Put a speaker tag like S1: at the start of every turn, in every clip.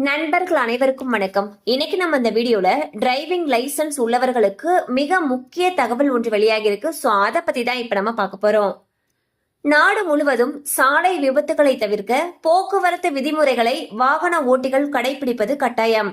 S1: நண்பர்கள் அனைவருக்கும் வணக்கம். இன்னைக்கு நம்ம இந்த வீடியோல டிரைவிங் லைசன்ஸ் உள்ளவர்களுக்கு மிக முக்கிய தகவல் ஒன்று வெளியாகி இருக்கு. சோ அதை பத்தி தான் இப்ப நம்ம பார்க்க போறோம். நாடு முழுவதும் சாலை விபத்துகளை தவிர்க்க போக்குவரத்து விதிமுறைகளை வாகன ஓட்டிகள் கடைபிடிப்பது கட்டாயம்.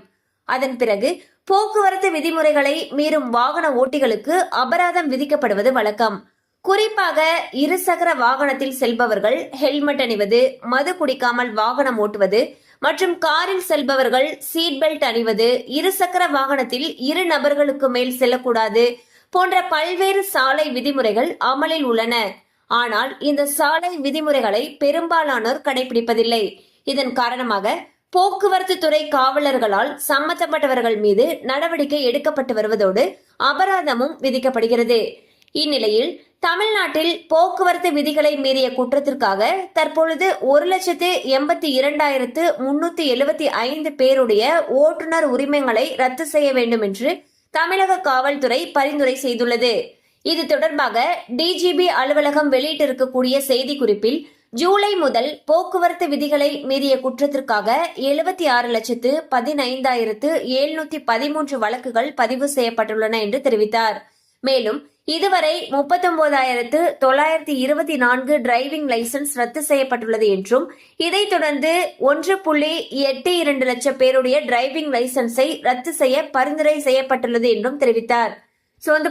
S1: அதன் பிறகு போக்குவரத்து விதிமுறைகளை மீறும் வாகன ஓட்டிகளுக்கு அபராதம் விதிக்கப்படுவது வழக்கம். குறிப்பாக இருசக்கர வாகனத்தில் செல்பவர்கள் ஹெல்மெட் அணிவது, மது குடிக்காமல் வாகனம் ஓட்டுவது மற்றும் காரில் செல்பவர்கள் சீட் பெல்ட் அணிவது, இருசக்கர வாகனத்தில் 2 நபர்களுக்கு மேல் செல்லக்கூடாது போன்ற பல்வேறு சாலை விதிமுறைகள் அமலில் உள்ளன. ஆனால் இந்த சாலை விதிமுறைகளை பெரும்பாலானோர் கடைபிடிப்பதில்லை. இதன் காரணமாக போக்குவரத்து துறை காவலர்களால் சம்பந்தப்பட்டவர்கள் மீது நடவடிக்கை எடுக்கப்பட்டு வருவதோடு அபராதமும் விதிக்கப்படுகிறது. இந்நிலையில் தமிழ்நாட்டில் போக்குவரத்து விதிகளை மீறிய குற்றத்திற்காக தற்பொழுது 1,82,375 பேருடைய ஓட்டுநர் உரிமங்களை ரத்து செய்ய வேண்டும் என்று தமிழக காவல்துறை பரிந்துரை செய்துள்ளது. இது தொடர்பாக டிஜிபி அலுவலகம் வெளியிட்டிருக்கக்கூடிய செய்திக்குறிப்பில் ஜூலை முதல் போக்குவரத்து விதிகளை மீறிய குற்றத்திற்காக 76,15,713 வழக்குகள் பதிவு செய்யப்பட்டுள்ளன என்று தெரிவித்தார். மேலும் இதுவரை 39,924 டிரைவிங் லைசன்ஸ் ரத்து செய்யப்பட்டுள்ளது என்றும் இதைத் தொடர்ந்து 1.82 லட்சம் பேருடைய டிரைவிங் லைசன்ஸை ரத்து செய்ய பரிந்துரை செய்யப்பட்டுள்ளது என்றும் தெரிவித்தார்.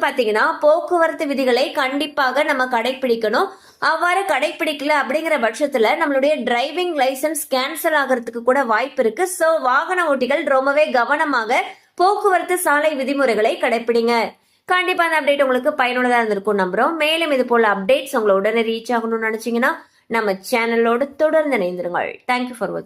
S1: பாத்தீங்கன்னா போக்குவரத்து விதிகளை கண்டிப்பாக நம்ம கடைபிடிக்கணும். அவ்வாறு கடைபிடிக்கல அப்படிங்கிற பட்சத்துல நம்மளுடைய டிரைவிங் லைசன்ஸ் கேன்சல் ஆகிறதுக்கு கூட வாய்ப்பு இருக்கு. சோ வாகன ஓட்டிகள் ரொம்பவே கவனமாக போக்குவரத்து சாலை விதிமுறைகளை கடைபிடிங்க. கண்டிப்பா அந்த அப்டேட் உங்களுக்கு பயனுள்ளதா இருந்திருக்கும் நம்புறோம். மேலும் இது போல அப்டேட்ஸ் உங்களை உடனே ரீச் ஆகணும்னு நினைச்சீங்கன்னா நம்ம சேனலோடு தொடர்ந்து இணைந்திருங்கள். தேங்க்யூ ஃபார் வாட்சிங்.